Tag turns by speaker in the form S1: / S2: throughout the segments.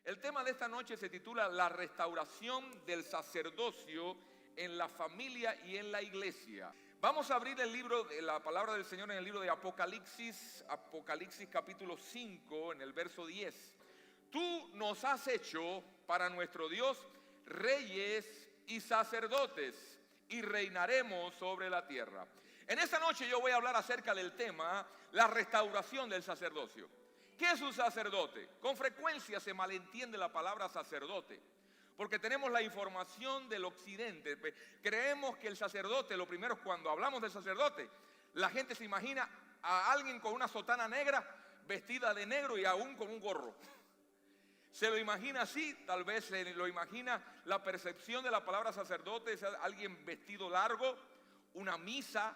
S1: El tema de esta noche se titula La restauración del sacerdocio en la familia y en la iglesia. Vamos a abrir el libro de la palabra del Señor en el libro de Apocalipsis, Apocalipsis capítulo 5, en el verso 10. Tú nos has hecho para nuestro Dios reyes y sacerdotes y reinaremos sobre la tierra. En esta noche yo voy a hablar acerca del tema la restauración del sacerdocio. ¿Qué es un sacerdote? Con frecuencia se malentiende la palabra sacerdote, porque tenemos la información del occidente. Creemos que el sacerdote, lo primero es cuando hablamos del sacerdote, la gente se imagina a alguien con una sotana negra, vestida de negro y aún con un gorro. Se lo imagina así, tal vez se lo imagina la percepción de la palabra sacerdote, es alguien vestido largo, una misa,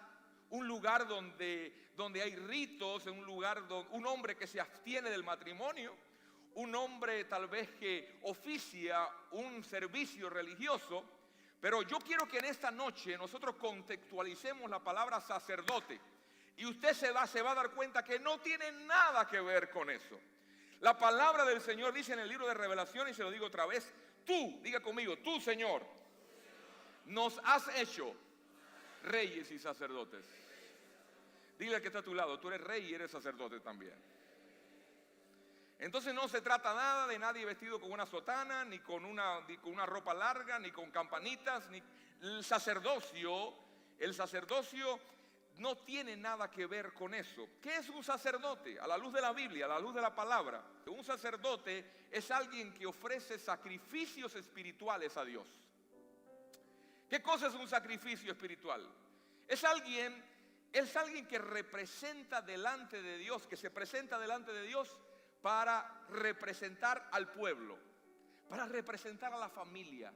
S1: un lugar donde hay ritos, un lugar un hombre que se abstiene del matrimonio, un hombre tal vez que oficia un servicio religioso. Pero yo quiero que en esta noche nosotros contextualicemos la palabra sacerdote y usted se va a dar cuenta que no tiene nada que ver con eso. La palabra del Señor dice en el libro de Revelación, y se lo digo otra vez, tú, diga conmigo, tú Señor, nos has hecho reyes y sacerdotes. Dile al que está a tu lado, tú eres rey y eres sacerdote también. Entonces no se trata nada de nadie vestido con una sotana, ni con una ropa larga, ni con campanitas. El sacerdocio no tiene nada que ver con eso. ¿Qué es un sacerdote? A la luz de la Biblia, a la luz de la palabra. Un sacerdote es alguien que ofrece sacrificios espirituales a Dios. ¿Qué cosa es un sacrificio espiritual? Es alguien que representa delante de Dios, que se presenta delante de Dios para representar al pueblo, para representar a la familia,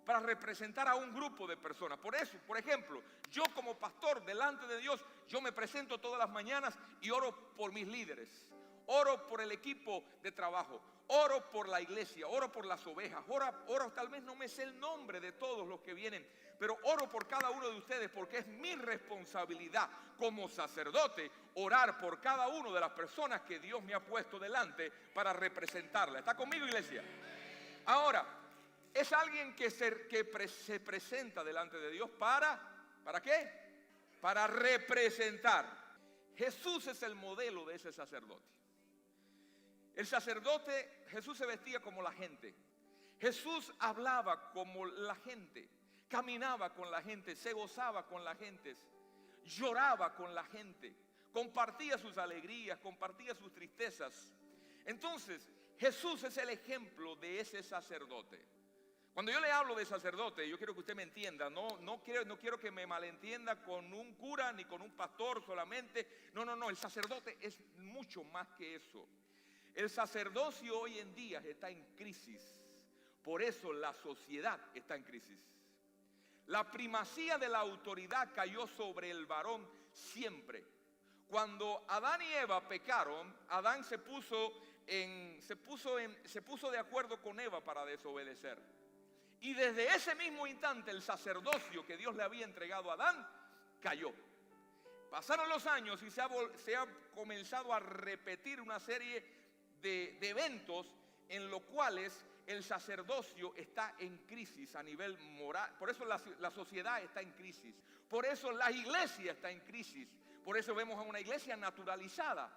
S1: para representar a un grupo de personas. Por eso, por ejemplo, yo como pastor delante de Dios, yo me presento todas las mañanas y oro por mis líderes, oro por el equipo de trabajo, oro por la iglesia, oro por las ovejas, oro, tal vez no me sé el nombre de todos los que vienen, pero oro por cada uno de ustedes porque es mi responsabilidad como sacerdote orar por cada una de las personas que Dios me ha puesto delante para representarla. ¿Está conmigo, iglesia? Ahora, es alguien que se presenta delante de Dios ¿para qué? Para representar. Jesús es el modelo de ese sacerdote. El sacerdote, Jesús se vestía como la gente. Jesús hablaba como la gente, caminaba con la gente, se gozaba con la gente, lloraba con la gente, compartía sus alegrías, compartía sus tristezas. Entonces, Jesús es el ejemplo de ese sacerdote. Cuando yo le hablo de sacerdote, yo quiero que usted me entienda, no quiero que me malentienda con un cura ni con un pastor solamente. No, el sacerdote es mucho más que eso. El sacerdocio hoy en día está en crisis, por eso la sociedad está en crisis. La primacía de la autoridad cayó sobre el varón siempre. Cuando Adán y Eva pecaron, Adán se puso de acuerdo con Eva para desobedecer. Y desde ese mismo instante el sacerdocio que Dios le había entregado a Adán cayó. Pasaron los años y se ha comenzado a repetir una serie de eventos en los cuales el sacerdocio está en crisis a nivel moral. Por eso la sociedad está en crisis. Por eso la iglesia está en crisis. Por eso vemos a una iglesia naturalizada.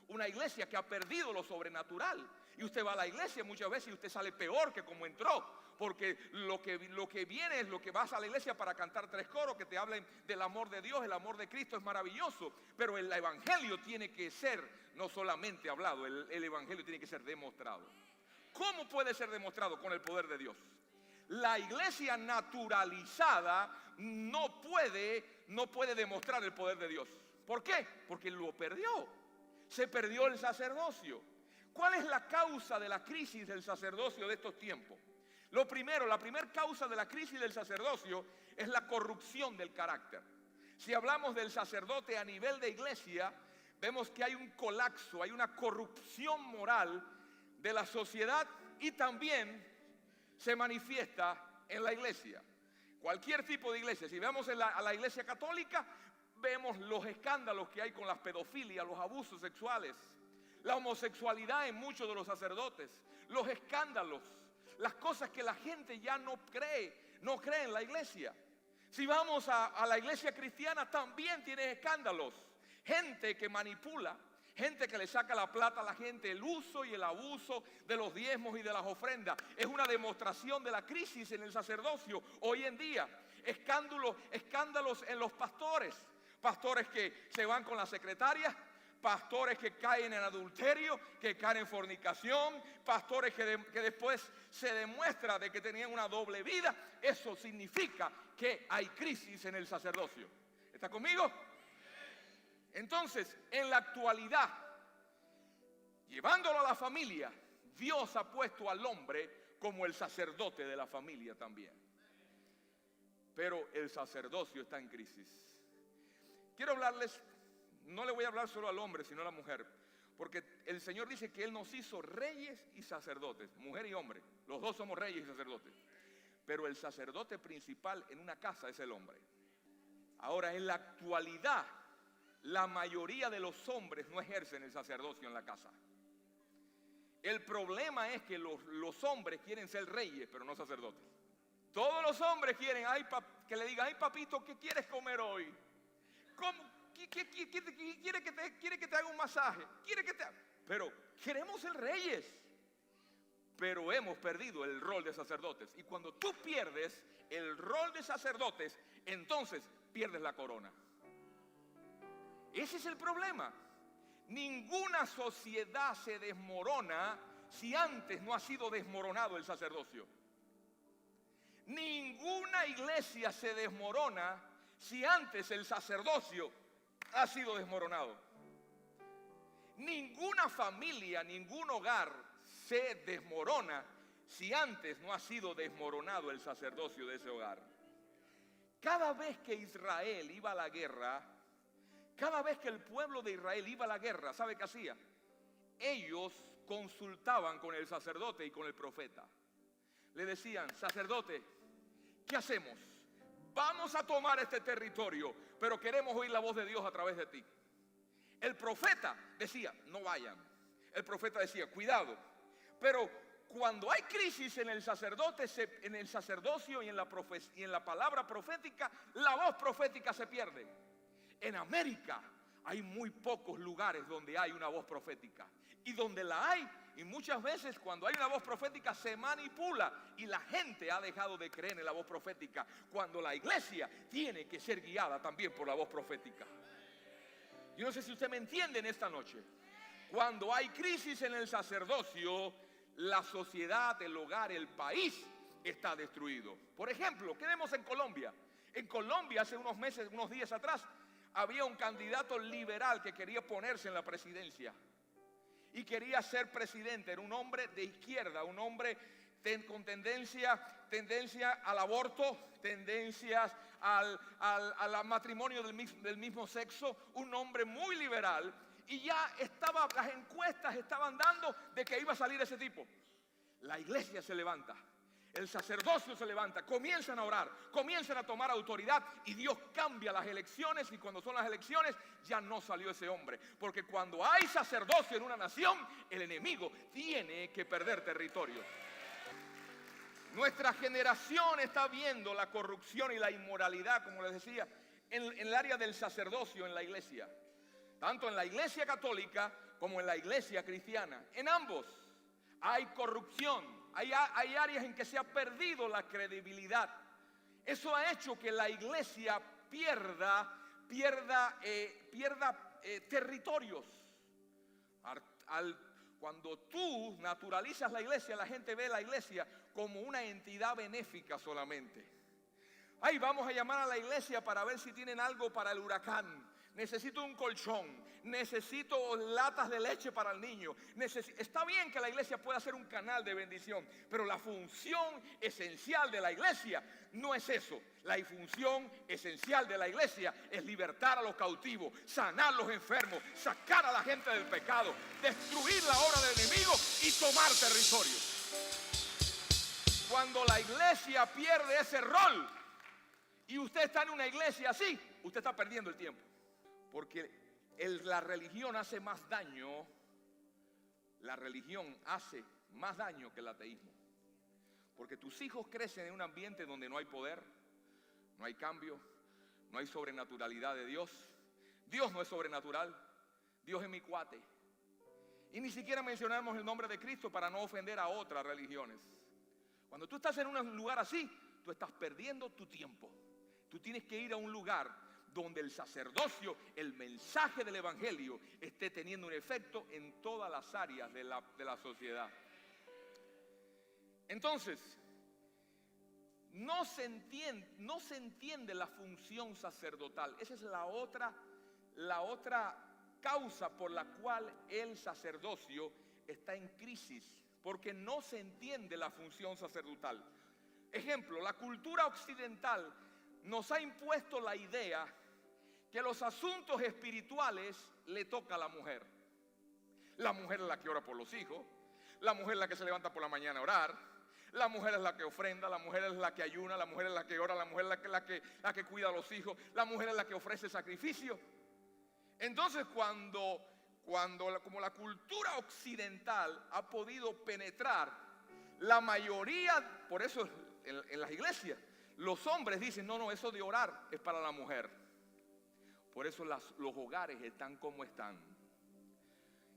S1: Una iglesia que ha perdido lo sobrenatural. Y usted va a la iglesia muchas veces y usted sale peor que como entró. Porque lo que viene es lo que vas a la iglesia para cantar 3 coros que te hablen del amor de Dios. El amor de Cristo es maravilloso. Pero el evangelio tiene que ser no solamente hablado, el evangelio tiene que ser demostrado. ¿Cómo puede ser demostrado? Con el poder de Dios. La iglesia naturalizada no puede demostrar el poder de Dios. ¿Por qué? Porque lo perdió. Se perdió el sacerdocio. ¿Cuál es la causa de la crisis del sacerdocio de estos tiempos? La primera causa de la crisis del sacerdocio es la corrupción del carácter. Si hablamos del sacerdote a nivel de iglesia, vemos que hay un colapso, hay una corrupción moral de la sociedad y también se manifiesta en la iglesia. Cualquier tipo de iglesia. Si vemos a la iglesia católica, vemos los escándalos que hay con las pedofilias, los abusos sexuales, la homosexualidad en muchos de los sacerdotes, los escándalos, las cosas que la gente ya no cree en la iglesia. Si vamos a la iglesia cristiana, también tiene escándalos, gente que manipula, gente que le saca la plata a la gente, el uso y el abuso de los diezmos y de las ofrendas. Es una demostración de la crisis en el sacerdocio hoy en día. Escándalos en los pastores, pastores que se van con la secretaria, pastores que caen en adulterio, que caen en fornicación, pastores que después se demuestra de que tenían una doble vida. Eso significa que hay crisis en el sacerdocio. ¿Está conmigo? Entonces, en la actualidad, llevándolo a la familia, Dios ha puesto al hombre como el sacerdote de la familia también. Pero el sacerdocio está en crisis. Quiero hablarles, no le voy a hablar solo al hombre, sino a la mujer, porque el Señor dice que Él nos hizo reyes y sacerdotes, mujer y hombre. Los dos somos reyes y sacerdotes. Pero el sacerdote principal en una casa es el hombre. Ahora, en la actualidad, la mayoría de los hombres no ejercen el sacerdocio en la casa. El problema es que los hombres quieren ser reyes, pero no sacerdotes. Todos los hombres quieren que le digan: ay, papito, ¿qué quieres comer hoy? ¿Quiere que te haga un masaje? Pero queremos ser reyes. Pero hemos perdido el rol de sacerdotes. Y cuando tú pierdes el rol de sacerdotes, entonces pierdes la corona. Ese es el problema. Ninguna sociedad se desmorona si antes no ha sido desmoronado el sacerdocio. Ninguna iglesia se desmorona si antes el sacerdocio ha sido desmoronado. Ninguna familia, ningún hogar se desmorona si antes no ha sido desmoronado el sacerdocio de ese hogar. Cada vez que Israel iba a la guerra, cada vez que el pueblo de Israel iba a la guerra, ¿sabe qué hacía? Ellos consultaban con el sacerdote y con el profeta. Le decían: sacerdote, ¿qué hacemos? Vamos a tomar este territorio, pero queremos oír la voz de Dios a través de ti. El profeta decía: no vayan. El profeta decía: cuidado. Pero cuando hay crisis en el sacerdocio y en la palabra profética, la voz profética se pierde. En América hay muy pocos lugares donde hay una voz profética. Y donde la hay, y muchas veces cuando hay una voz profética se manipula y la gente ha dejado de creer en la voz profética, cuando la iglesia tiene que ser guiada también por la voz profética. Yo no sé si usted me entiende en esta noche. Cuando hay crisis en el sacerdocio, la sociedad, el hogar, el país está destruido. Por ejemplo, ¿qué vemos en Colombia? En Colombia hace unos meses, unos días atrás, había un candidato liberal que quería ponerse en la presidencia y quería ser presidente. Era un hombre de izquierda, un hombre con tendencia al aborto, tendencias al matrimonio del mismo sexo, un hombre muy liberal. Y ya las encuestas estaban dando de que iba a salir ese tipo. La iglesia se levanta, el sacerdocio se levanta, comienzan a orar, comienzan a tomar autoridad y Dios cambia las elecciones. Y cuando son las elecciones ya no salió ese hombre, porque cuando hay sacerdocio en una nación, el enemigo tiene que perder territorio. Nuestra generación está viendo la corrupción y la inmoralidad, como les decía, en el área del sacerdocio en la iglesia, tanto en la iglesia católica como en la iglesia cristiana. En ambos hay corrupción, hay áreas en que se ha perdido la credibilidad. Eso ha hecho que la iglesia pierda territorios. Cuando tú naturalizas la iglesia, la gente ve la iglesia como una entidad benéfica solamente. Ay, vamos a llamar a la iglesia para ver si tienen algo para el huracán. Necesito un colchón, necesito latas de leche para el niño. Está bien que la iglesia pueda ser un canal de bendición, pero la función esencial de la iglesia no es eso. La función esencial de la iglesia es libertar a los cautivos, sanar a los enfermos, sacar a la gente del pecado, destruir la obra del enemigo y tomar territorio. Cuando la iglesia pierde ese rol y usted está en una iglesia así, usted está perdiendo el tiempo. Porque la religión hace más daño la religión hace más daño que el ateísmo. Porque tus hijos crecen en un ambiente donde no hay poder, no hay cambio, no hay sobrenaturalidad de Dios. Dios no es sobrenatural, Dios es mi cuate. Y ni siquiera mencionamos el nombre de Cristo para no ofender a otras religiones. Cuando tú estás en un lugar así, tú estás perdiendo tu tiempo. Tú tienes que ir a un lugar donde el sacerdocio, el mensaje del evangelio esté teniendo un efecto en todas las áreas de la sociedad. Entonces, no se entiende la función sacerdotal. Esa es la otra causa por la cual el sacerdocio está en crisis, porque no se entiende la función sacerdotal. Ejemplo, la cultura occidental nos ha impuesto la idea que los asuntos espirituales le toca a la mujer. La mujer es la que ora por los hijos, la mujer es la que se levanta por la mañana a orar, la mujer es la que ofrenda, la mujer es la que ayuna, la mujer es la que ora, la mujer es la que cuida a los hijos, la mujer es la que ofrece sacrificio. Entonces como la cultura occidental ha podido penetrar, la mayoría, por eso en las iglesias, los hombres dicen, no, eso de orar es para la mujer. Por eso los hogares están como están.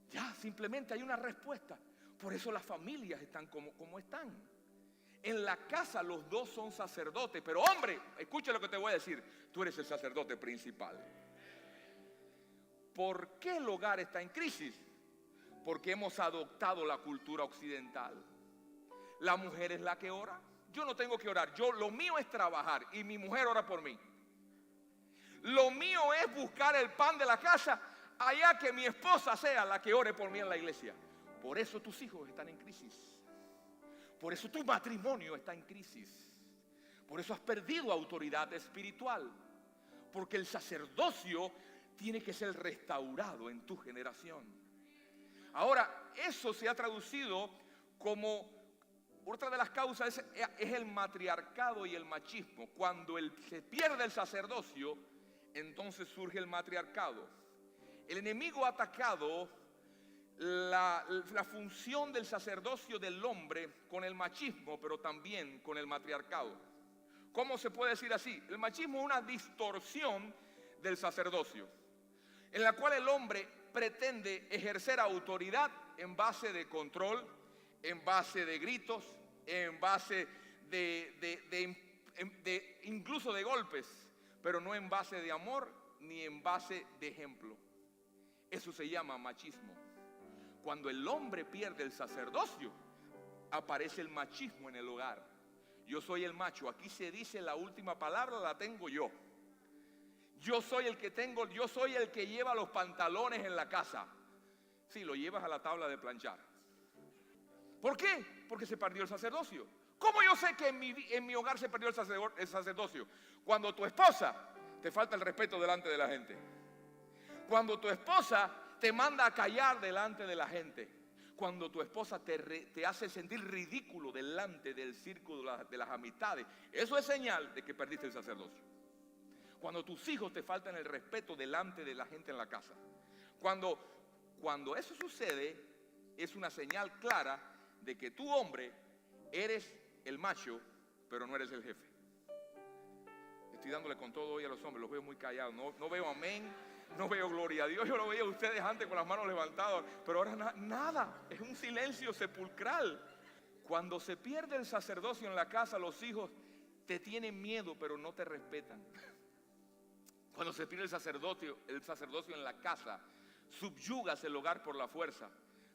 S1: Ya, simplemente hay una respuesta. Por eso las familias están como están. En la casa los dos son sacerdotes, pero hombre, escucha lo que te voy a decir, tú eres el sacerdote principal. ¿Por qué el hogar está en crisis? Porque hemos adoptado la cultura occidental. La mujer es la que ora. Yo no tengo que orar, lo mío es trabajar y mi mujer ora por mí. Lo mío es buscar el pan de la casa, allá que mi esposa sea la que ore por mí en la iglesia. Por eso tus hijos están en crisis. Por eso tu matrimonio está en crisis. Por eso has perdido autoridad espiritual. Porque el sacerdocio tiene que ser restaurado en tu generación. Ahora, eso se ha traducido como otra de las causas es el matriarcado y el machismo. Cuando se pierde el sacerdocio, entonces surge el matriarcado. El enemigo ha atacado la función del sacerdocio del hombre con el machismo, pero también con el matriarcado. ¿Cómo se puede decir así? El machismo es una distorsión del sacerdocio, en la cual el hombre pretende ejercer autoridad en base de control, en base de gritos, en base incluso de golpes, pero no en base de amor ni en base de ejemplo. Eso se llama machismo. Cuando el hombre pierde el sacerdocio, aparece el machismo en el hogar. Yo soy el macho, aquí se dice la última palabra, la tengo yo. Yo soy el que lleva los pantalones en la casa. Sí, lo llevas a la tabla de planchar. ¿Por qué? Porque se perdió el sacerdocio. ¿Cómo yo sé que en mi hogar se perdió el sacerdocio? Cuando tu esposa te falta el respeto delante de la gente. Cuando tu esposa te manda a callar delante de la gente. Cuando tu esposa te hace sentir ridículo delante del círculo de las amistades. Eso es señal de que perdiste el sacerdocio. Cuando tus hijos te faltan el respeto delante de la gente en la casa. Cuando eso sucede, es una señal clara de que tú, hombre, eres el macho, pero no eres el jefe. Estoy dándole con todo hoy a los hombres, los veo muy callados, no veo amén, no veo gloria a Dios. Yo lo veía a ustedes antes con las manos levantadas, pero ahora nada, es un silencio sepulcral. Cuando se pierde el sacerdocio en la casa, los hijos te tienen miedo, pero no te respetan. Cuando se pierde el sacerdocio en la casa, subyugas el hogar por la fuerza,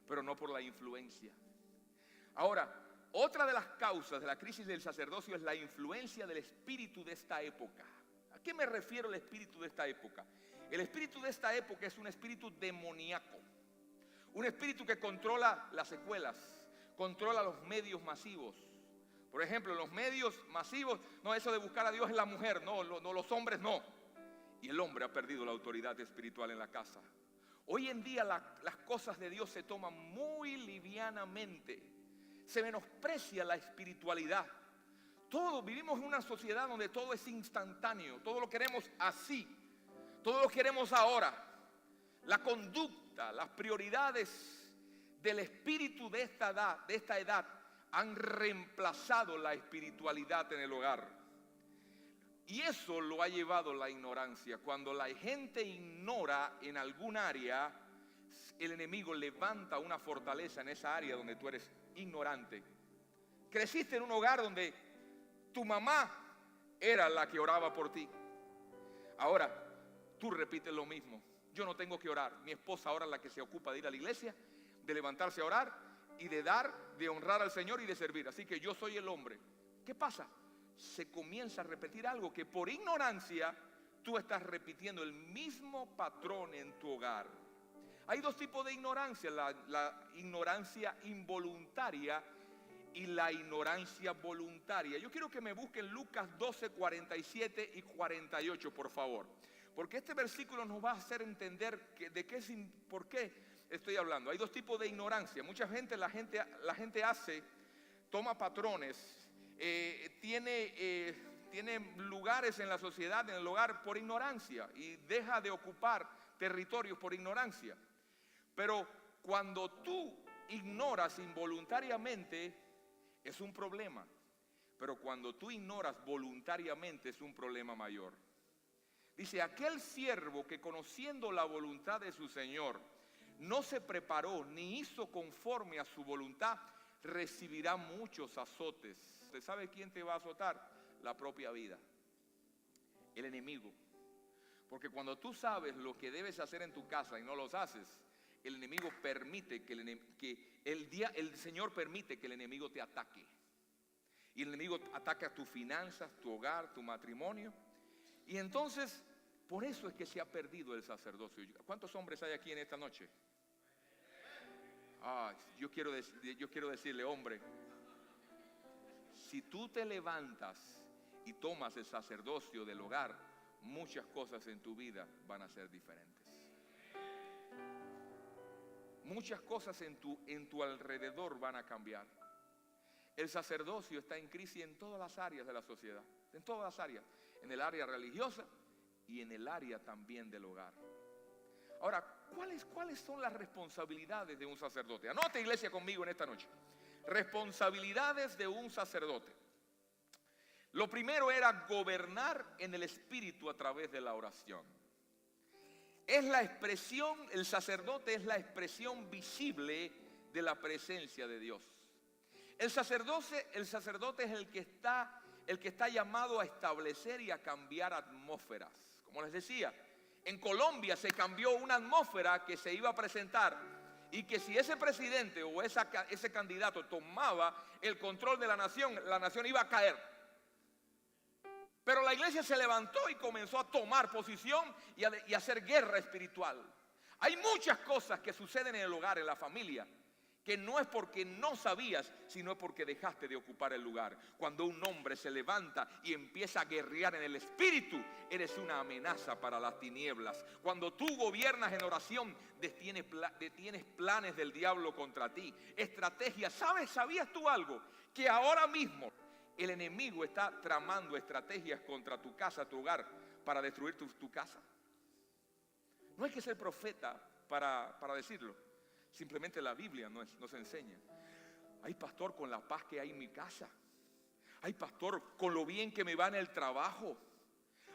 S1: pero no por la influencia. Ahora, otra de las causas de la crisis del sacerdocio es la influencia del espíritu de esta época. ¿A qué me refiero el espíritu de esta época? El espíritu de esta época es un espíritu demoníaco, un espíritu que controla las escuelas, controla los medios masivos. Por ejemplo, los medios masivos, no, eso de buscar a Dios en la mujer, no, los hombres no. Y el hombre ha perdido la autoridad espiritual en la casa. Hoy en día las cosas de Dios se toman muy livianamente. Se menosprecia la espiritualidad. Vivimos en una sociedad donde todo es instantáneo. Todo lo queremos así. Todo lo queremos ahora. La conducta, las prioridades del espíritu de esta edad han reemplazado la espiritualidad en el hogar. Y eso lo ha llevado la ignorancia. Cuando la gente ignora en algún área, el enemigo levanta una fortaleza en esa área donde tú eres ignorante. Creciste en un hogar donde tu mamá era la que oraba por ti. Ahora, tú repites lo mismo. Yo no tengo que orar. Mi esposa ahora es la que se ocupa de ir a la iglesia, de levantarse a orar y de dar, de honrar al Señor y de servir. Así que yo soy el hombre. ¿Qué pasa? Se comienza a repetir algo que por ignorancia tú estás repitiendo el mismo patrón en tu hogar. Hay dos tipos de ignorancia, la ignorancia involuntaria y la ignorancia voluntaria. Yo quiero que me busquen Lucas 12, 47 y 48, por favor. Porque este versículo nos va a hacer entender por qué estoy hablando. Hay dos tipos de ignorancia. Mucha gente, la gente toma patrones, tiene lugares en la sociedad, en el hogar, por ignorancia y deja de ocupar territorios por ignorancia. Pero cuando tú ignoras involuntariamente, es un problema. Pero cuando tú ignoras voluntariamente, es un problema mayor. Dice, aquel siervo que conociendo la voluntad de su Señor, no se preparó ni hizo conforme a su voluntad, recibirá muchos azotes. ¿Usted sabe quién te va a azotar? La propia vida, el enemigo. Porque cuando tú sabes lo que debes hacer en tu casa y no los haces, el enemigo permite el Señor permite que el enemigo te ataque. Y el enemigo ataca tus finanzas, tu hogar, tu matrimonio. Y entonces, por eso es que se ha perdido el sacerdocio. ¿Cuántos hombres hay aquí en esta noche? Yo quiero decirle, hombre, si tú te levantas y tomas el sacerdocio del hogar, muchas cosas en tu vida van a ser diferentes. Muchas cosas en tu alrededor van a cambiar. El sacerdocio está en crisis en todas las áreas de la sociedad, en todas las áreas, en el área religiosa y en el área también del hogar. Ahora, ¿cuáles son las responsabilidades de un sacerdote? Anote, iglesia, conmigo en esta noche. Responsabilidades de un sacerdote. Lo primero era gobernar en el espíritu a través de la oración. Es la expresión, el sacerdote es la expresión visible de la presencia de Dios. El sacerdote es el que está llamado a establecer y a cambiar atmósferas. Como les decía, en Colombia se cambió una atmósfera que se iba a presentar y que si ese presidente o ese candidato tomaba el control de la nación iba a caer. Pero la iglesia se levantó y comenzó a tomar posición y a hacer guerra espiritual. Hay muchas cosas que suceden en el hogar, en la familia, que no es porque no sabías, sino porque dejaste de ocupar el lugar. Cuando un hombre se levanta y empieza a guerrear en el espíritu, eres una amenaza para las tinieblas. Cuando tú gobiernas en oración, detienes planes del diablo contra ti, estrategias. ¿Sabías tú algo? Que ahora mismo el enemigo está tramando estrategias contra tu casa, tu hogar, para destruir tu casa. No hay que ser profeta para decirlo. Simplemente la Biblia nos enseña. Ay, pastor, con la paz que hay en mi casa. Ay, pastor, con lo bien que me va en el trabajo.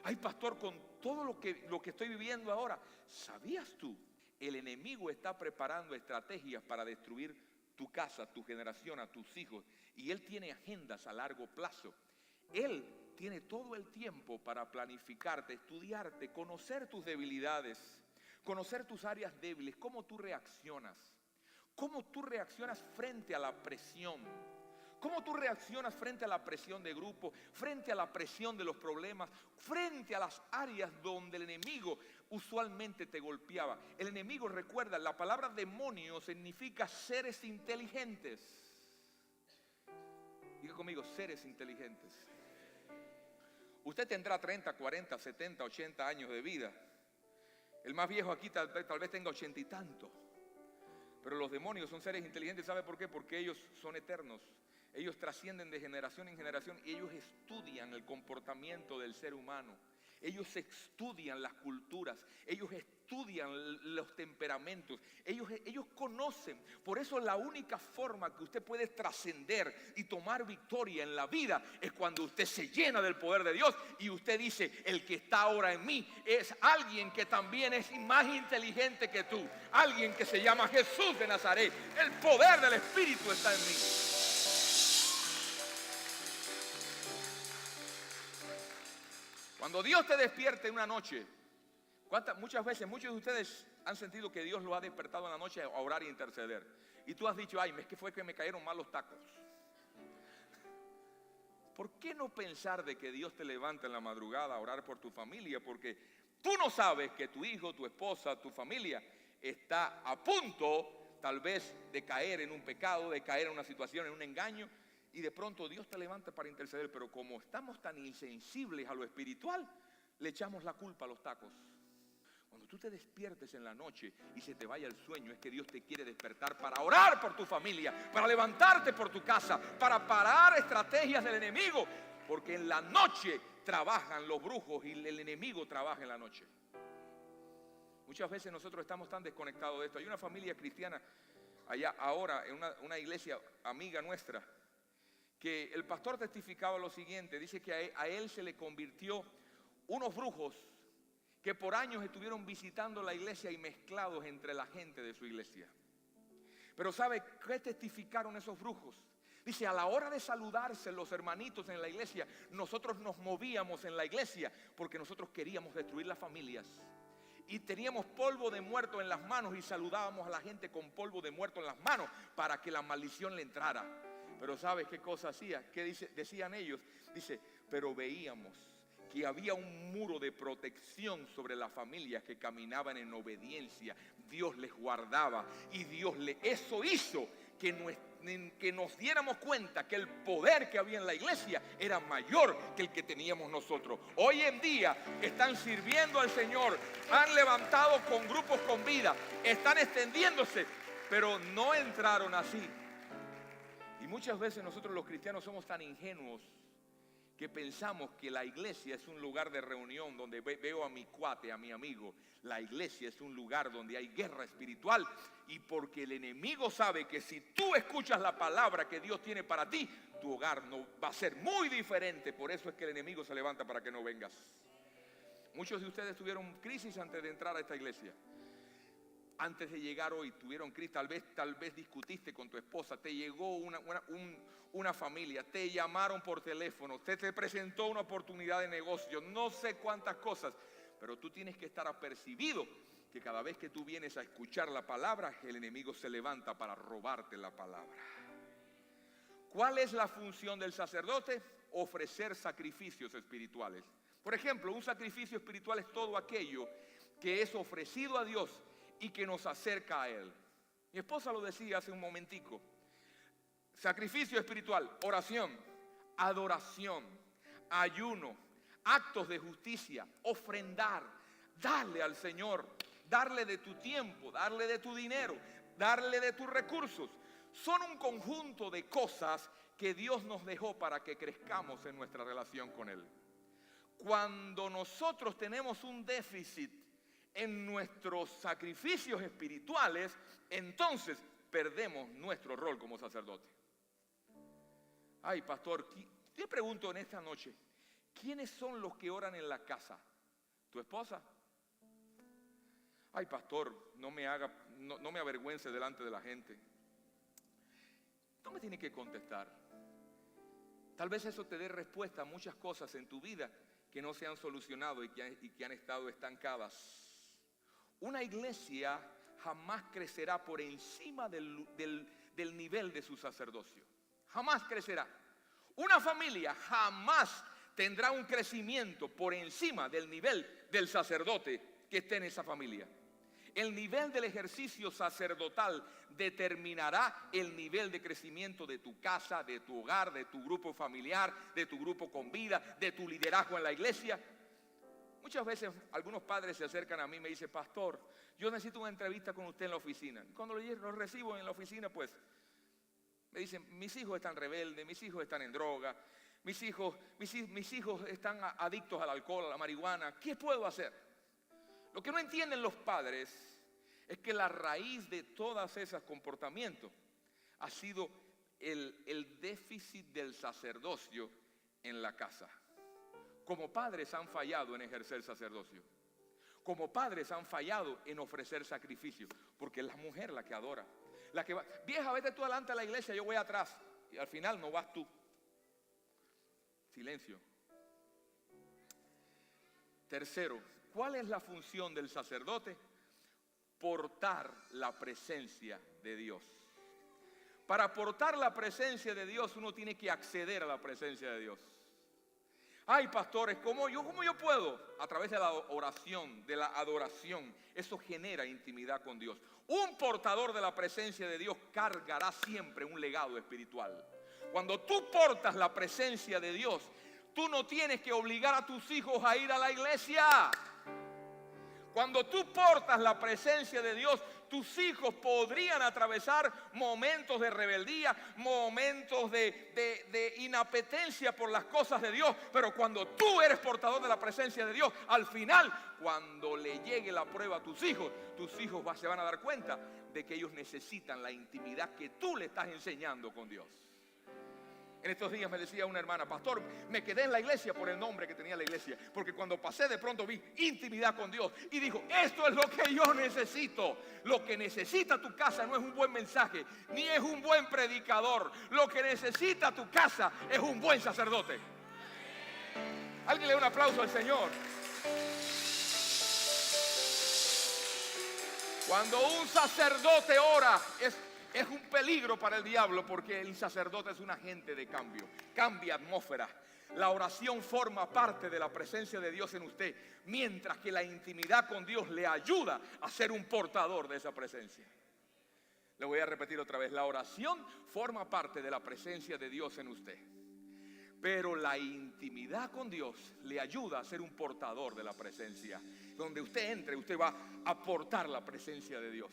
S1: Ay, pastor, con todo lo que estoy viviendo ahora. ¿Sabías tú? El enemigo está preparando estrategias para destruir tu casa, tu generación, a tus hijos. Y él tiene agendas a largo plazo. Él tiene todo el tiempo para planificarte, estudiarte, conocer tus debilidades, conocer tus áreas débiles, cómo tú reaccionas frente a la presión, cómo tú reaccionas frente a la presión de grupo, frente a la presión de los problemas, frente a las áreas donde el enemigo usualmente te golpeaba. El enemigo, recuerda, la palabra demonio significa seres inteligentes. Diga conmigo, seres inteligentes. Usted tendrá 30, 40, 70, 80 años de vida. El más viejo aquí tal vez tenga 80 y tanto. Pero los demonios son seres inteligentes. ¿Sabe por qué? Porque ellos son eternos. Ellos trascienden de generación en generación y ellos estudian el comportamiento del ser humano. Ellos estudian las culturas, ellos estudian los temperamentos, ellos conocen. Por eso la única forma que usted puede trascender y tomar victoria en la vida es cuando usted se llena del poder de Dios y usted dice: el que está ahora en mí es alguien que también es más inteligente que tú, alguien que se llama Jesús de Nazaret. El poder del Espíritu está en mí. Cuando Dios te despierte una noche, muchas veces muchos de ustedes han sentido que Dios lo ha despertado en la noche a orar e interceder. Y tú has dicho: ay, es que fue que me cayeron mal los tacos. ¿Por qué no pensar de que Dios te levanta en la madrugada a orar por tu familia? Porque tú no sabes que tu hijo, tu esposa, tu familia está a punto tal vez de caer en un pecado, de caer en una situación, en un engaño. Y de pronto Dios te levanta para interceder, pero como estamos tan insensibles a lo espiritual, le echamos la culpa a los tacos. Cuando tú te despiertes en la noche y se te vaya el sueño, es que Dios te quiere despertar para orar por tu familia, para levantarte por tu casa, para parar estrategias del enemigo, porque en la noche trabajan los brujos y el enemigo trabaja en la noche. Muchas veces nosotros estamos tan desconectados de esto. Hay una familia cristiana allá ahora, en una iglesia amiga nuestra, que el pastor testificaba lo siguiente. Dice que a él se le convirtió unos brujos que por años estuvieron visitando la iglesia y mezclados entre la gente de su iglesia. Pero ¿sabe qué testificaron esos brujos? Dice: a la hora de saludarse los hermanitos en la iglesia, nosotros nos movíamos en la iglesia porque nosotros queríamos destruir las familias. Y teníamos polvo de muerto en las manos y saludábamos a la gente con polvo de muerto en las manos para que la maldición le entrara. Pero ¿sabes qué cosa hacía? ¿Qué decían ellos? Dice: pero veíamos que había un muro de protección sobre las familias que caminaban en obediencia. Dios les guardaba y eso hizo que nos diéramos cuenta que el poder que había en la iglesia era mayor que el que teníamos nosotros. Hoy en día están sirviendo al Señor, han levantado con grupos con vida, están extendiéndose, pero no entraron así. Y muchas veces nosotros los cristianos somos tan ingenuos que pensamos que la iglesia es un lugar de reunión donde veo a mi cuate, a mi amigo. La iglesia es un lugar donde hay guerra espiritual, y porque el enemigo sabe que si tú escuchas la palabra que Dios tiene para ti, tu hogar no va a ser muy diferente. Por eso es que el enemigo se levanta para que no vengas. Muchos de ustedes tuvieron crisis antes de entrar a esta iglesia. Antes de llegar hoy tuvieron crisis, tal vez discutiste con tu esposa, te llegó una familia, te llamaron por teléfono, te presentó una oportunidad de negocio, no sé cuántas cosas, pero tú tienes que estar apercibido que cada vez que tú vienes a escuchar la palabra, el enemigo se levanta para robarte la palabra. ¿Cuál es la función del sacerdote? Ofrecer sacrificios espirituales. Por ejemplo, un sacrificio espiritual es todo aquello que es ofrecido a Dios y que nos acerca a Él. Mi esposa lo decía hace un momentico. Sacrificio espiritual: oración, adoración, ayuno, actos de justicia, ofrendar, darle al Señor, darle de tu tiempo, darle de tu dinero, darle de tus recursos. Son un conjunto de cosas que Dios nos dejó para que crezcamos en nuestra relación con Él. Cuando nosotros tenemos un déficit en nuestros sacrificios espirituales, entonces perdemos nuestro rol como sacerdote. Ay, pastor, te pregunto en esta noche, ¿quiénes son los que oran en la casa? ¿Tu esposa? Ay, pastor, no me avergüence delante de la gente. No me tiene que contestar. Tal vez eso te dé respuesta a muchas cosas en tu vida que no se han solucionado y que han estado estancadas. Una iglesia jamás crecerá por encima del nivel de su sacerdocio. Jamás crecerá. Una familia jamás tendrá un crecimiento por encima del nivel del sacerdote que esté en esa familia. El nivel del ejercicio sacerdotal determinará el nivel de crecimiento de tu casa, de tu hogar, de tu grupo familiar, de tu grupo con vida, de tu liderazgo en la iglesia. Muchas veces algunos padres se acercan a mí y me dicen: pastor, yo necesito una entrevista con usted en la oficina. Cuando lo recibo en la oficina, pues Me dicen, mis hijos están rebeldes, mis hijos están en droga, mis hijos están adictos al alcohol, a la marihuana. ¿Qué puedo hacer? Lo que no entienden los padres es que la raíz de todos esos comportamientos ha sido el déficit del sacerdocio en la casa. Como padres han fallado en ejercer sacerdocio. Como padres han fallado en ofrecer sacrificio, porque es la mujer la que adora. La que va, vieja, vete tú adelante a la iglesia, yo voy atrás. Y al final no vas tú. Silencio. Tercero, ¿cuál es la función del sacerdote? Portar la presencia de Dios. Para portar la presencia de Dios uno tiene que acceder a la presencia de Dios. Ay, pastores, ¿cómo yo puedo? A través de la oración, de la adoración. Eso genera intimidad con Dios. Un portador de la presencia de Dios cargará siempre un legado espiritual. Cuando tú portas la presencia de Dios, tú no tienes que obligar a tus hijos a ir a la iglesia. Cuando tú portas la presencia de Dios, tus hijos podrían atravesar momentos de rebeldía, momentos de inapetencia por las cosas de Dios. Pero cuando tú eres portador de la presencia de Dios, al final, cuando le llegue la prueba a tus hijos se van a dar cuenta de que ellos necesitan la intimidad que tú le estás enseñando con Dios. En estos días me decía una hermana, pastor, me quedé en la iglesia por el nombre que tenía la iglesia, porque cuando pasé de pronto vi intimidad con Dios y dijo, esto es lo que yo necesito. Lo que necesita tu casa no es un buen mensaje, ni es un buen predicador. Lo que necesita tu casa es un buen sacerdote. Alguien le da un aplauso al Señor. Cuando un sacerdote ora, es un peligro para el diablo, porque el sacerdote es un agente de cambio, cambia atmósfera. La oración forma parte de la presencia de Dios en usted, mientras que la intimidad con Dios le ayuda a ser un portador de esa presencia. Le voy a repetir otra vez, la oración forma parte de la presencia de Dios en usted, pero la intimidad con Dios le ayuda a ser un portador de la presencia. Donde usted entre, usted va a portar la presencia de Dios.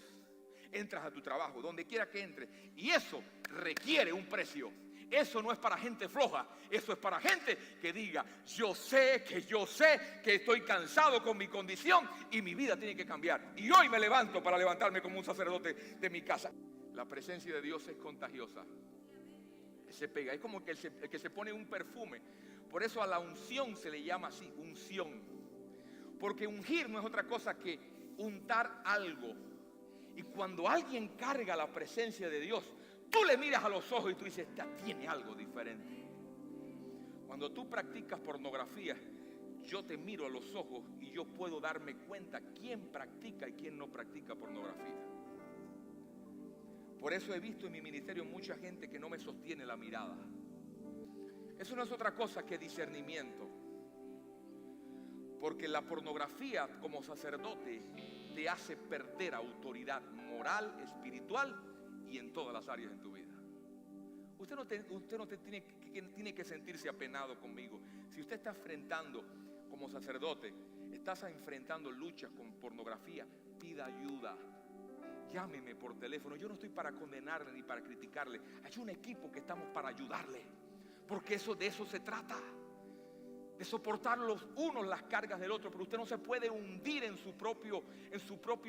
S1: Entras a tu trabajo, donde quiera que entres, y eso requiere un precio. Eso no es para gente floja, eso es para gente que diga, yo sé que estoy cansado con mi condición y mi vida tiene que cambiar. Y hoy me levanto para levantarme como un sacerdote de mi casa. La presencia de Dios es contagiosa. Se pega, es como el que se pone un perfume. Por eso a la unción se le llama así, unción. Porque ungir no es otra cosa que untar algo. Y cuando alguien carga la presencia de Dios, tú le miras a los ojos y tú dices, tiene algo diferente. Cuando tú practicas pornografía, yo te miro a los ojos y yo puedo darme cuenta quién practica y quién no practica pornografía. Por eso he visto en mi ministerio mucha gente que no me sostiene la mirada. Eso no es otra cosa que discernimiento. Porque la pornografía como sacerdote te hace perder autoridad moral, espiritual y en todas las áreas de tu vida. Usted no tiene que sentirse apenado conmigo. Si usted está enfrentando como sacerdote, estás enfrentando luchas con pornografía, pida ayuda. Llámeme por teléfono. Yo no estoy para condenarle ni para criticarle. Hay un equipo que estamos para ayudarle. Porque de eso se trata. De soportar los unos las cargas del otro. Pero usted no se puede hundir en su propio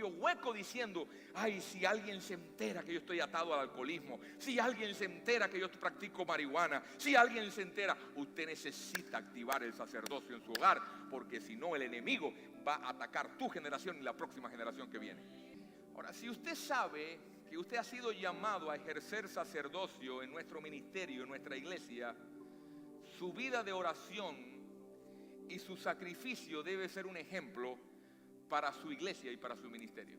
S1: hueco diciendo, ay, si alguien se entera que yo estoy atado al alcoholismo, si alguien se entera que yo practico marihuana, si alguien se entera, usted necesita activar el sacerdocio en su hogar, porque si no el enemigo va a atacar tu generación y la próxima generación que viene. Ahora, si usted sabe que usted ha sido llamado a ejercer sacerdocio en nuestro ministerio, en nuestra iglesia, su vida de oración y su sacrificio debe ser un ejemplo para su iglesia y para su ministerio.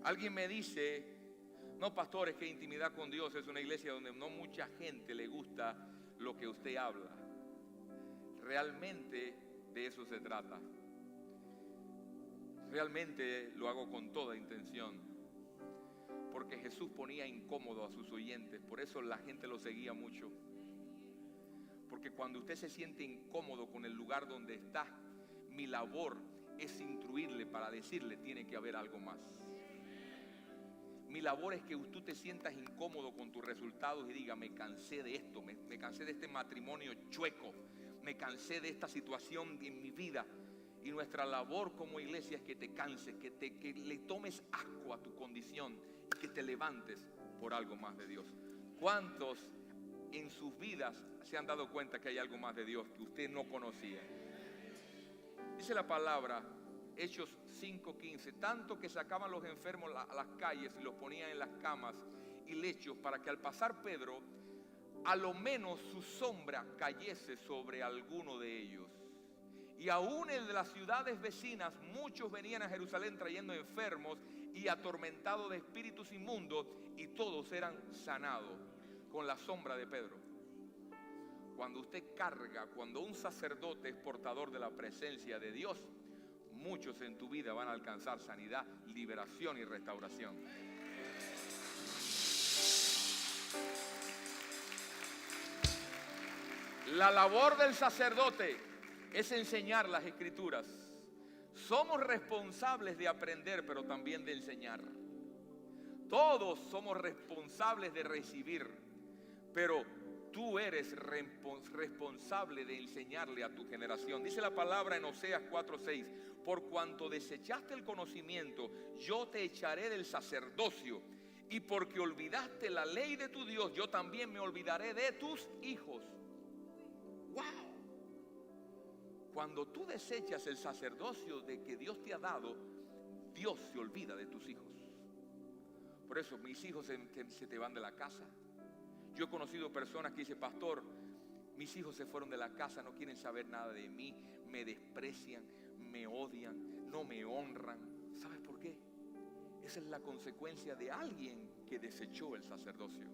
S1: Alguien me dice, no, pastor, es que intimidad con Dios es una iglesia donde no mucha gente le gusta lo que usted habla. Realmente de eso se trata. Realmente lo hago con toda intención, porque Jesús ponía incómodo a sus oyentes, por eso la gente lo seguía mucho. Porque cuando usted se siente incómodo con el lugar donde está, mi labor es instruirle para decirle, tiene que haber algo más. Mi labor es que tú te sientas incómodo con tus resultados y digas, me cansé de esto, me cansé de este matrimonio chueco, me cansé de esta situación en mi vida. Y nuestra labor como iglesia es que te canses, que le tomes asco a tu condición y que te levantes por algo más de Dios. ¿Cuántos en sus vidas se han dado cuenta que hay algo más de Dios que usted no conocía? Dice la palabra, Hechos 5:15, tanto que sacaban los enfermos a las calles y los ponían en las camas y lechos para que al pasar Pedro, a lo menos su sombra cayese sobre alguno de ellos. Y aún en las ciudades vecinas muchos venían a Jerusalén trayendo enfermos y atormentados de espíritus inmundos, y todos eran sanados con la sombra de Pedro. Cuando usted carga, cuando un sacerdote es portador de la presencia de Dios, muchos en tu vida van a alcanzar sanidad, liberación y restauración. La labor del sacerdote es enseñar las Escrituras. Somos responsables de aprender, pero también de enseñar. Todos somos responsables de recibir, pero tú eres responsable de enseñarle a tu generación. Dice la palabra en Oseas 4:6, por cuanto desechaste el conocimiento, yo te echaré del sacerdocio, y porque olvidaste la ley de tu Dios, yo también me olvidaré de tus hijos. ¡Wow! Cuando tú desechas el sacerdocio de que Dios te ha dado, Dios se olvida de tus hijos. Por eso mis hijos se te van de la casa. Yo he conocido personas que dicen, pastor, mis hijos se fueron de la casa, no quieren saber nada de mí, me desprecian, me odian, no me honran. ¿Sabes por qué? Esa es la consecuencia de alguien que desechó el sacerdocio.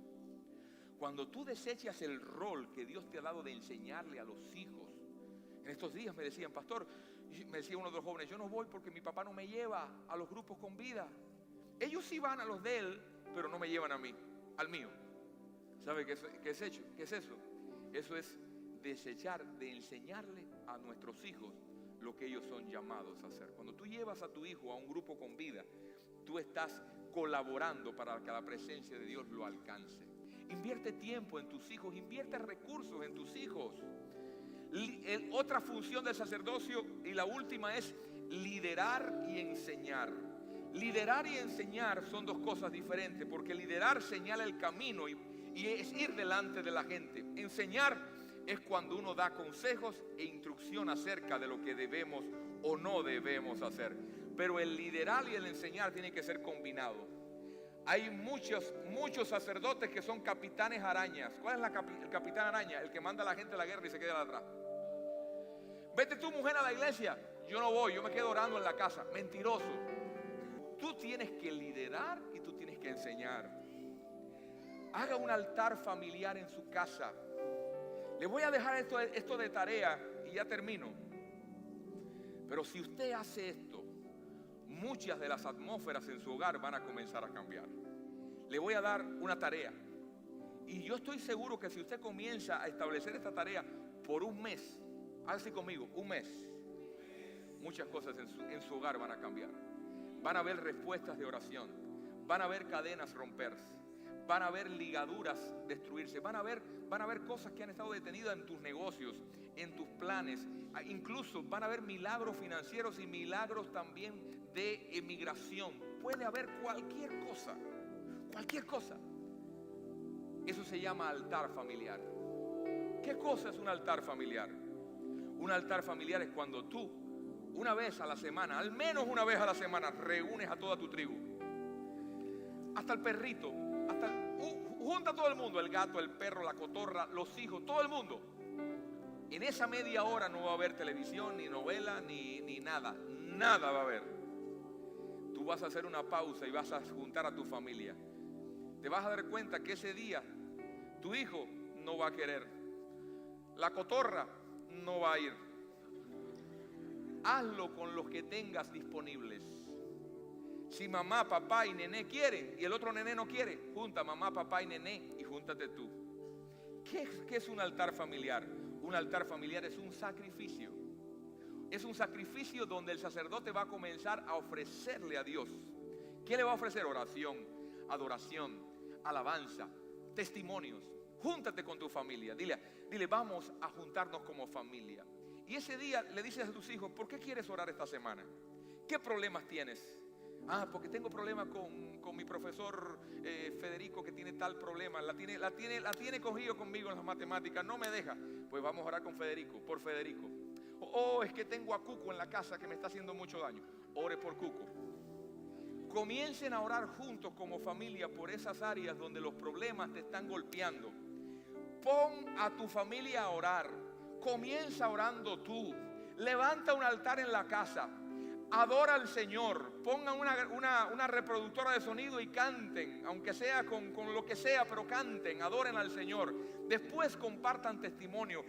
S1: Cuando tú desechas el rol que Dios te ha dado de enseñarle a los hijos. En estos días me decían, pastor, me decía uno de los jóvenes, yo no voy porque mi papá no me lleva a los grupos con vida. Ellos sí van a los de él, pero no me llevan a mí, al mío. ¿Sabe qué es eso? Eso es desechar de enseñarle a nuestros hijos lo que ellos son llamados a hacer. Cuando tú llevas a tu hijo a un grupo con vida, tú estás colaborando para que la presencia de Dios lo alcance. Invierte tiempo en tus hijos, invierte recursos en tus hijos. Otra función del sacerdocio, y la última, es liderar y enseñar. Liderar y enseñar son dos cosas diferentes, porque liderar señala el camino y es ir delante de la gente. Enseñar es cuando uno da consejos e instrucción acerca de lo que debemos o no debemos hacer. Pero el liderar y el enseñar tienen que ser combinados. Hay muchos sacerdotes que son capitanes arañas. ¿Cuál es el capitán araña? El que manda a la gente a la guerra y se queda atrás. Vete tu mujer a la iglesia. Yo no voy, yo me quedo orando en la casa. Mentiroso. Tú tienes que liderar y tú tienes que enseñar. Haga un altar familiar en su casa. Le voy a dejar esto de tarea y ya termino. Pero si usted hace esto, muchas de las atmósferas en su hogar van a comenzar a cambiar. Le voy a dar una tarea. Y yo estoy seguro que si usted comienza a establecer esta tarea por un mes, hágase conmigo, un mes, muchas cosas en su hogar van a cambiar. Van a haber respuestas de oración. Van a haber cadenas romperse. Van a haber ligaduras destruirse. Van a haber cosas que han estado detenidas en tus negocios, en tus planes. Incluso van a haber milagros financieros y milagros también de emigración. Puede haber cualquier cosa. Cualquier cosa. Eso se llama altar familiar. ¿Qué cosa es un altar familiar? Un altar familiar es cuando tú, una vez a la semana, al menos una vez a la semana, reúnes a toda tu tribu. Hasta el perrito, junta a todo el mundo, el gato, el perro, la cotorra, los hijos, todo el mundo. En esa media hora no va a haber televisión, ni novela, ni nada. Nada va a haber. Tú vas a hacer una pausa y vas a juntar a tu familia. Te vas a dar cuenta que ese día tu hijo no va a querer. La cotorra no va a ir. Hazlo con los que tengas disponibles. Si mamá, papá y nené quieren y el otro nené no quiere, junta mamá, papá y nené y júntate tú. ¿Qué es un altar familiar? Un altar familiar es un sacrificio. Es un sacrificio donde el sacerdote va a comenzar a ofrecerle a Dios. ¿Qué le va a ofrecer? Oración, adoración, alabanza, testimonios. Júntate con tu familia. Dile, vamos a juntarnos como familia. Y ese día le dices a tus hijos, ¿por qué quieres orar esta semana? ¿Qué problemas tienes? Porque tengo problemas con mi profesor Federico, que tiene tal problema. La tiene cogido conmigo en las matemáticas, no me deja. Pues vamos a orar con Federico, por Federico. Es que tengo a Cuco en la casa que me está haciendo mucho daño. Ore por Cuco. Comiencen a orar juntos como familia por esas áreas donde los problemas te están golpeando. Pon a tu familia a orar. Comienza orando tú. Levanta un altar en la casa. Adora al Señor. Pongan una reproductora de sonido y canten, aunque sea con lo que sea, pero canten, adoren al Señor. Después compartan testimonio,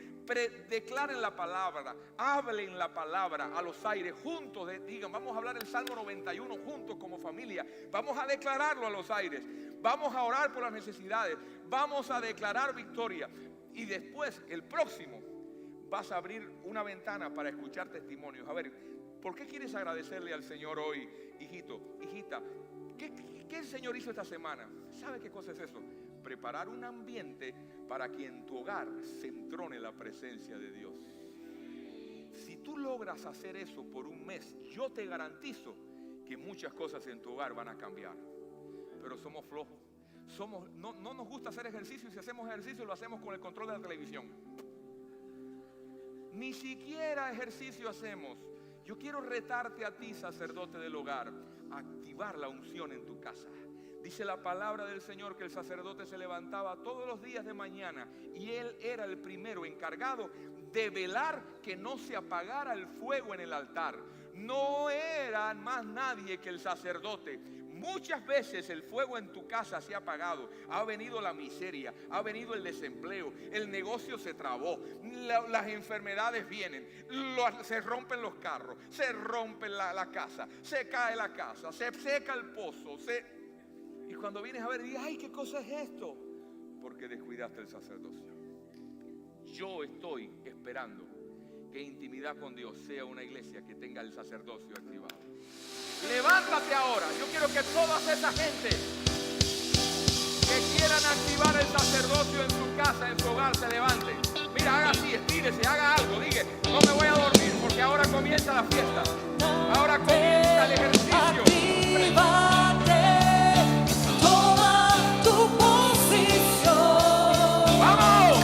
S1: declaren la palabra, hablen la palabra a los aires, juntos digan, vamos a hablar el Salmo 91 juntos como familia, vamos a declararlo a los aires, vamos a orar por las necesidades, vamos a declarar victoria. Y después, el próximo, vas a abrir una ventana para escuchar testimonios. A ver, ¿por qué quieres agradecerle al Señor hoy, hijito, hijita? ¿Qué el Señor hizo esta semana? ¿Sabe qué cosa es eso? Preparar un ambiente para que en tu hogar se entrone la presencia de Dios. Si tú logras hacer eso por un mes, yo te garantizo que muchas cosas en tu hogar van a cambiar. Pero somos flojos. No nos gusta hacer ejercicio, y si hacemos ejercicio lo hacemos con el control de la televisión. Ni siquiera ejercicio hacemos. Yo quiero retarte a ti, sacerdote del hogar, a activar la unción en tu casa. Dice la palabra del Señor que el sacerdote se levantaba todos los días de mañana y él era el primero encargado de velar que no se apagara el fuego en el altar. No era más nadie que el sacerdote. Muchas veces el fuego en tu casa se ha apagado. Ha venido la miseria, ha venido el desempleo, el negocio se trabó, las enfermedades vienen, se rompen los carros, se rompe la casa, se cae la casa, se seca el pozo. Y cuando vienes a ver, dices, ay, ¿qué cosa es esto? Porque descuidaste el sacerdocio. Yo estoy esperando que intimidad con Dios sea una iglesia que tenga el sacerdocio activado. Levántate ahora. Yo quiero que toda esa gente que quieran activar el sacerdocio en su casa, en su hogar, se levanten. Mira, haga así, estírese, haga algo. Diga, no me voy a dormir porque ahora comienza la fiesta. Ahora comienza el ejercicio.
S2: Actívate, toma tu posición.
S1: ¡Vamos!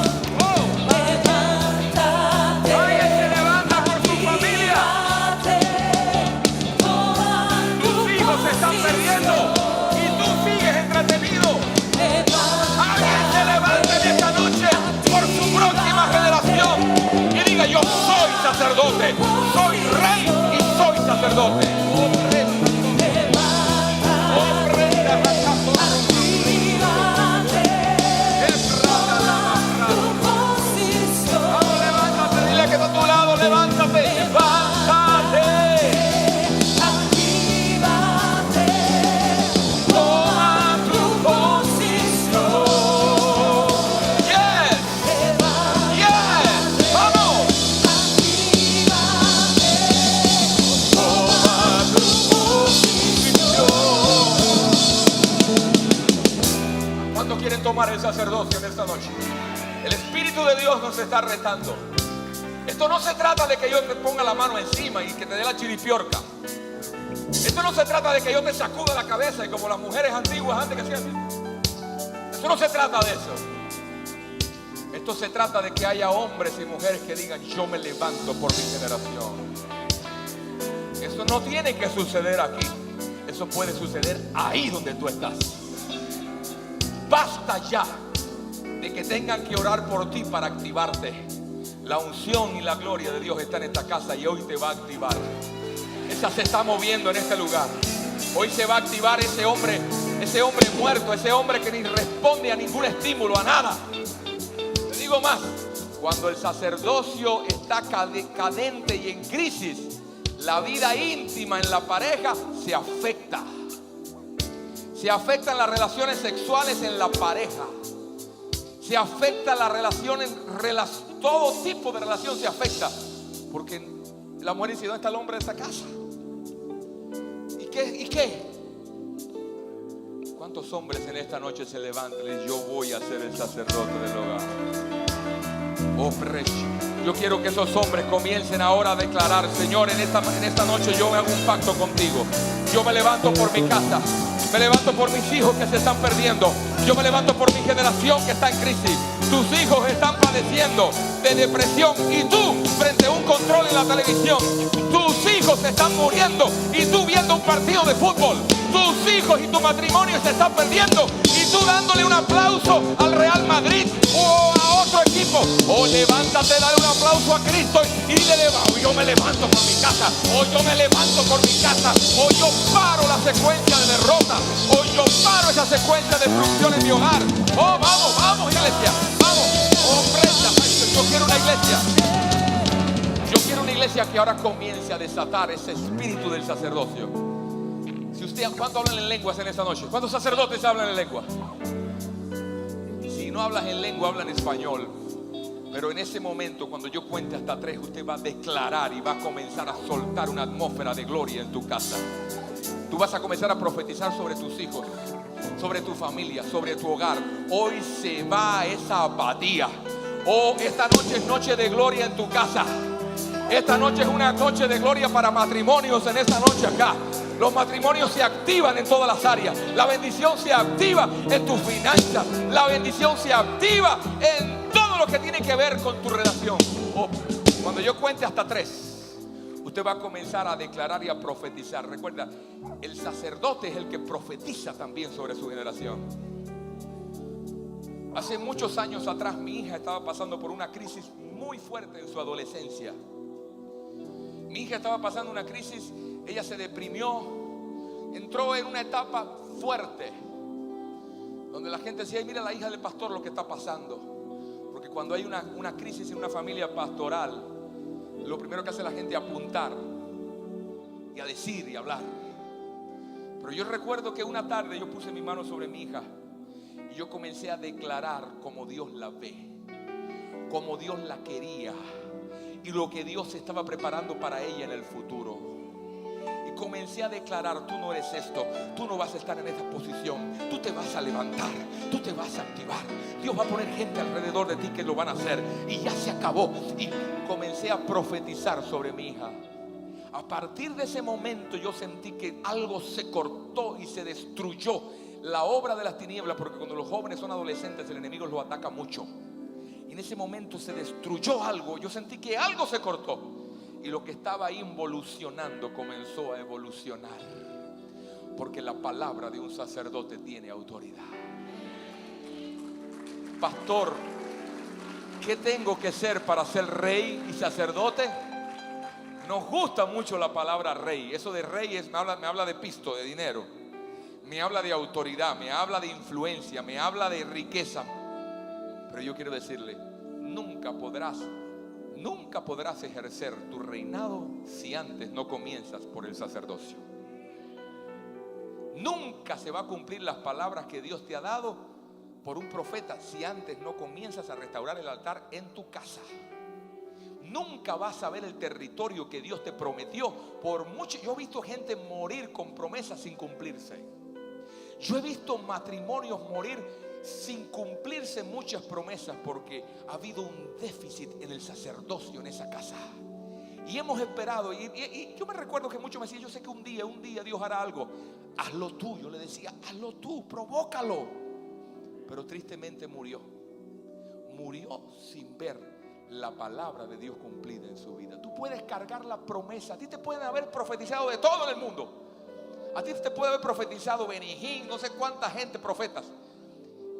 S2: Levántate.
S1: Alguien se levanta por su familia. Tus hijos se están perdiendo y tú sigues entretenido. Alguien se levanta en esta noche por su próxima generación y diga, yo soy sacerdote, soy rey y soy sacerdote. Vamos, levántate, dile que está a tu lado, levántate, levántate. Toma tu posición. Yes, yes, vamos. Toma tu posición. ¿Cuántos quieren tomar el sacerdocio en esta noche? El Espíritu de Dios nos está retando. Esto no se trata de que yo te ponga la mano encima y que te dé la chiripiorca. Esto no se trata de que yo te sacuda la cabeza y como las mujeres antiguas antes que hacían. Esto no se trata de eso. Esto se trata de que haya hombres y mujeres que digan, yo me levanto por mi generación. Eso no tiene que suceder aquí. Eso puede suceder ahí donde tú estás. Basta ya de que tengan que orar por ti para activarte. La unción y la gloria de Dios está en esta casa y hoy te va a activar. Esa se está moviendo en este lugar. Hoy se va a activar ese hombre muerto, ese hombre que ni responde a ningún estímulo, a nada. Te digo más, cuando el sacerdocio está cadente y en crisis, la vida íntima en la pareja se afecta. Se afectan las relaciones sexuales en la pareja. Se afecta la relación, todo tipo de relación se afecta. Porque la mujer dice, ¿dónde está el hombre de esta casa? ¿Y qué? ¿Cuántos hombres en esta noche se levantan y dicen: yo voy a ser el sacerdote del hogar? Oh, yo quiero que esos hombres comiencen ahora a declarar: Señor, en esta noche yo hago un pacto contigo. Yo me levanto por mi casa, me levanto por mis hijos que se están perdiendo, yo me levanto por mi generación que está en crisis. Tus hijos están padeciendo de depresión y tú frente a un control en la televisión. Tus hijos se están muriendo y tú viendo un partido de fútbol. Tus hijos y tu matrimonio se están perdiendo y tú dándole un aplauso al Real Madrid o a otro equipo. Oh, levántate, dale un aplauso a Cristo y dile: oh, yo me levanto por mi casa, o yo me levanto por mi casa, o yo paro la secuencia de derrota, o yo paro esa secuencia de destrucción en mi hogar. Oh, vamos, vamos, iglesia, vamos. Oh, yo quiero una iglesia. Yo quiero una iglesia que ahora comience a desatar ese espíritu del sacerdocio. Si usted, ¿cuántos hablan en lenguas en esta noche? ¿Cuántos sacerdotes hablan en lengua? Si no hablas en lengua, habla en español. Pero en ese momento, cuando yo cuente hasta 3, usted va a declarar y va a comenzar a soltar una atmósfera de gloria en tu casa. Tú vas a comenzar a profetizar sobre tus hijos, sobre tu familia, sobre tu hogar. Hoy se va esa apatía. Oh, esta noche es noche de gloria en tu casa. Esta noche es una noche de gloria para matrimonios. En esta noche acá los matrimonios se activan en todas las áreas. La bendición se activa en tus finanzas. La bendición se activa en todo lo que tiene que ver con tu relación. Oh, cuando yo cuente hasta 3, usted va a comenzar a declarar y a profetizar. Recuerda, el sacerdote es el que profetiza también sobre su generación. Hace muchos años atrás mi hija estaba pasando por una crisis muy fuerte en su adolescencia. Mi hija estaba pasando una crisis, ella se deprimió, entró en una etapa fuerte, donde la gente decía: mira la hija del pastor lo que está pasando. Porque cuando hay una crisis en una familia pastoral, lo primero que hace la gente es apuntar y a decir y hablar. Pero yo recuerdo que una tarde yo puse mi mano sobre mi hija y yo comencé a declarar cómo Dios la ve, cómo Dios la quería y lo que Dios estaba preparando para ella en el futuro. Y comencé a declarar: tú no eres esto, tú no vas a estar en esa posición, tú te vas a levantar, tú te vas a activar. Dios va a poner gente alrededor de ti que lo van a hacer. Y ya se acabó. Y comencé a profetizar sobre mi hija. A partir de ese momento yo sentí que algo se cortó y se destruyó la obra de las tinieblas, porque cuando los jóvenes son adolescentes el enemigo los ataca mucho. Y en ese momento se destruyó algo. Yo sentí que algo se cortó y lo que estaba ahí involucionando comenzó a evolucionar, porque la palabra de un sacerdote tiene autoridad. Pastor, ¿qué tengo que ser para ser rey y sacerdote? Nos gusta mucho la palabra rey. Eso de rey me habla de pisto, de dinero. Me habla de autoridad, me habla de influencia, me habla de riqueza. Pero yo quiero decirle: nunca podrás ejercer tu reinado si antes no comienzas por el sacerdocio. Nunca se va a cumplir las palabras que Dios te ha dado por un profeta si antes no comienzas a restaurar el altar en tu casa. Nunca vas a ver el territorio que Dios te prometió. Por mucho, yo he visto gente morir con promesas sin cumplirse. Yo he visto matrimonios morir sin cumplirse muchas promesas porque ha habido un déficit en el sacerdocio en esa casa. Y hemos esperado, y yo me recuerdo que muchos me decían: yo sé que un día Dios hará algo. Hazlo tú. Yo le decía: hazlo tú, provócalo. Pero tristemente murió sin ver la palabra de Dios cumplida en su vida. Tú puedes cargar la promesa. A ti te pueden haber profetizado de todo en el mundo. A ti te puede haber profetizado Benihín, no sé cuánta gente, profetas.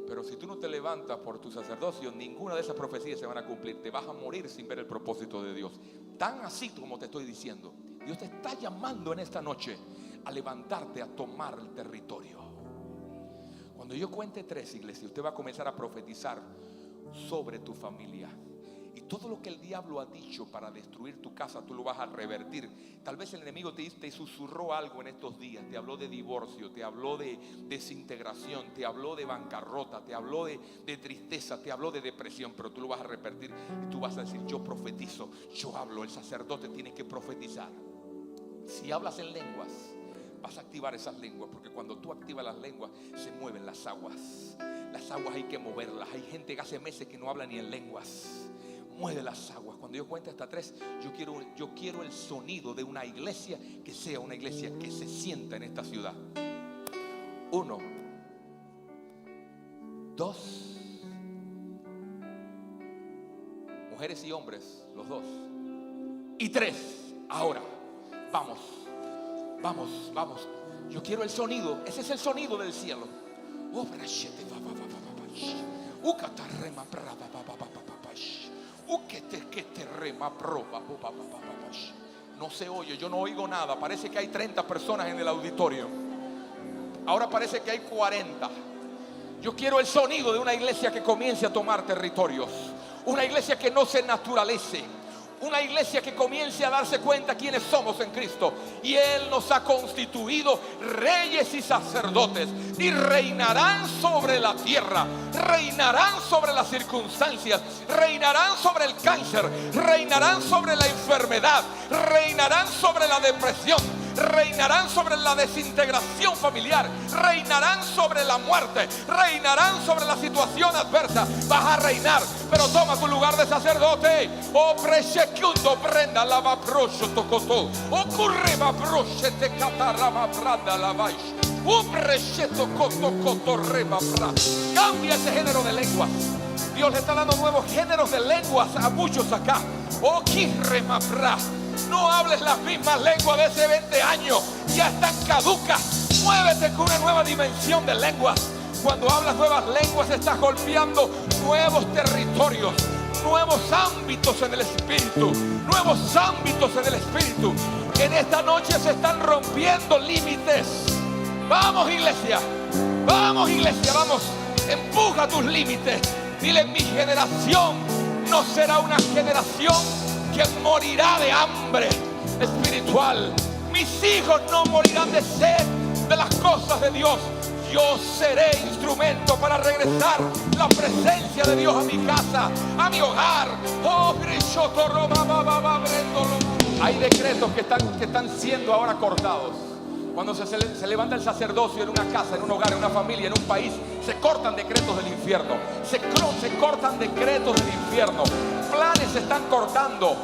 S1: Pero si tú no te levantas por tu sacerdocio, ninguna de esas profecías se van a cumplir. Te vas a morir sin ver el propósito de Dios. Tan así como te estoy diciendo, Dios te está llamando en esta noche a levantarte, a tomar el territorio. Cuando yo cuente 3, iglesia, usted va a comenzar a profetizar sobre tu familia. Y todo lo que el diablo ha dicho para destruir tu casa, tú lo vas a revertir. Tal vez el enemigo te susurró algo en estos días. Te habló de divorcio, te habló de desintegración, te habló de bancarrota, te habló de tristeza, te habló de depresión. Pero tú lo vas a revertir y tú vas a decir: yo profetizo, yo hablo. El sacerdote tiene que profetizar. Si hablas en lenguas, Vas a activar esas lenguas, porque cuando tú activas las lenguas se mueven las aguas. Las aguas hay que moverlas. Hay gente que hace meses que no habla ni en lenguas. Mueve las aguas. Cuando yo cuente hasta 3, yo quiero el sonido de una iglesia que sea una iglesia que se sienta en esta ciudad. 1, 2. Mujeres y hombres, los dos. Y 3. Ahora, vamos. Vamos, vamos. Yo quiero el sonido. Ese es el sonido del cielo. No se oye, yo no oigo nada. Parece que hay 30 personas en el auditorio. Ahora parece que hay 40. Yo quiero el sonido de una iglesia que comience a tomar territorios. Una iglesia que no se naturalice. Una iglesia que comience a darse cuenta quiénes somos en Cristo. Y Él nos ha constituido reyes y sacerdotes. Y reinarán sobre la tierra. Reinarán sobre las circunstancias. Reinarán sobre el cáncer. Reinarán sobre la enfermedad. Reinarán sobre la depresión. Reinarán sobre la desintegración familiar. Reinarán sobre la muerte. Reinarán sobre la situación adversa. Vas a reinar, pero toma tu lugar de sacerdote. Oh, preshecundo prenda la va prosho tocoto. Ocurre va proshe te catarama pranda la vais. Un presheto coto coto reba pra. Cambia ese género de lenguas. Dios le está dando nuevos géneros de lenguas a muchos acá. Oh, kirrema pra. No hables las mismas lenguas de hace 20 años. Ya están caducas. Muévete con una nueva dimensión de lenguas. Cuando hablas nuevas lenguas estás golpeando nuevos territorios, nuevos ámbitos en el espíritu. Nuevos ámbitos en el espíritu. En esta noche se están rompiendo límites. Vamos, iglesia. Vamos, iglesia, vamos. Empuja tus límites. Dile: mi generación no será una generación que morirá de hambre espiritual. Mis hijos no morirán de sed de las cosas de Dios. Yo seré instrumento para regresar la presencia de Dios a mi casa, a mi hogar. Oh, hay decretos que están siendo ahora cortados. Cuando se levanta el sacerdocio en una casa, en un hogar, en una familia, en un país, se cortan decretos del infierno. Se cortan decretos del infierno. Planes se están cortando.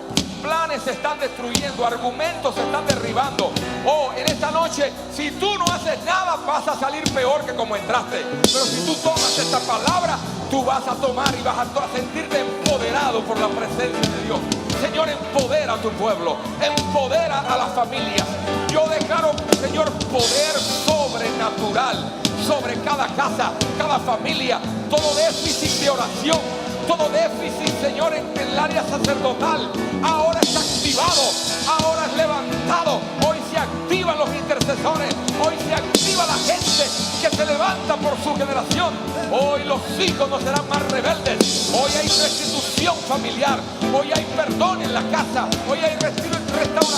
S1: Planes se están destruyendo. Argumentos se están derribando. Oh, en esta noche, si tú no haces nada, vas a salir peor que como entraste. Pero si tú tomas esta palabra, tú vas a tomar y vas a sentirte empoderado por la presencia de Dios. Señor, empodera a tu pueblo. Empodera a las familias. Yo declaro, Señor, poder sobrenatural sobre cada casa, cada familia. Todo déficit de oración, todo déficit, Señor, en el área sacerdotal, ahora es activado, ahora es levantado. Hoy se activan los intercesores. Hoy se activa la gente que se levanta por su generación. Hoy los hijos no serán más rebeldes. Hoy hay restitución familiar. Hoy hay perdón en la casa. Hoy hay restauración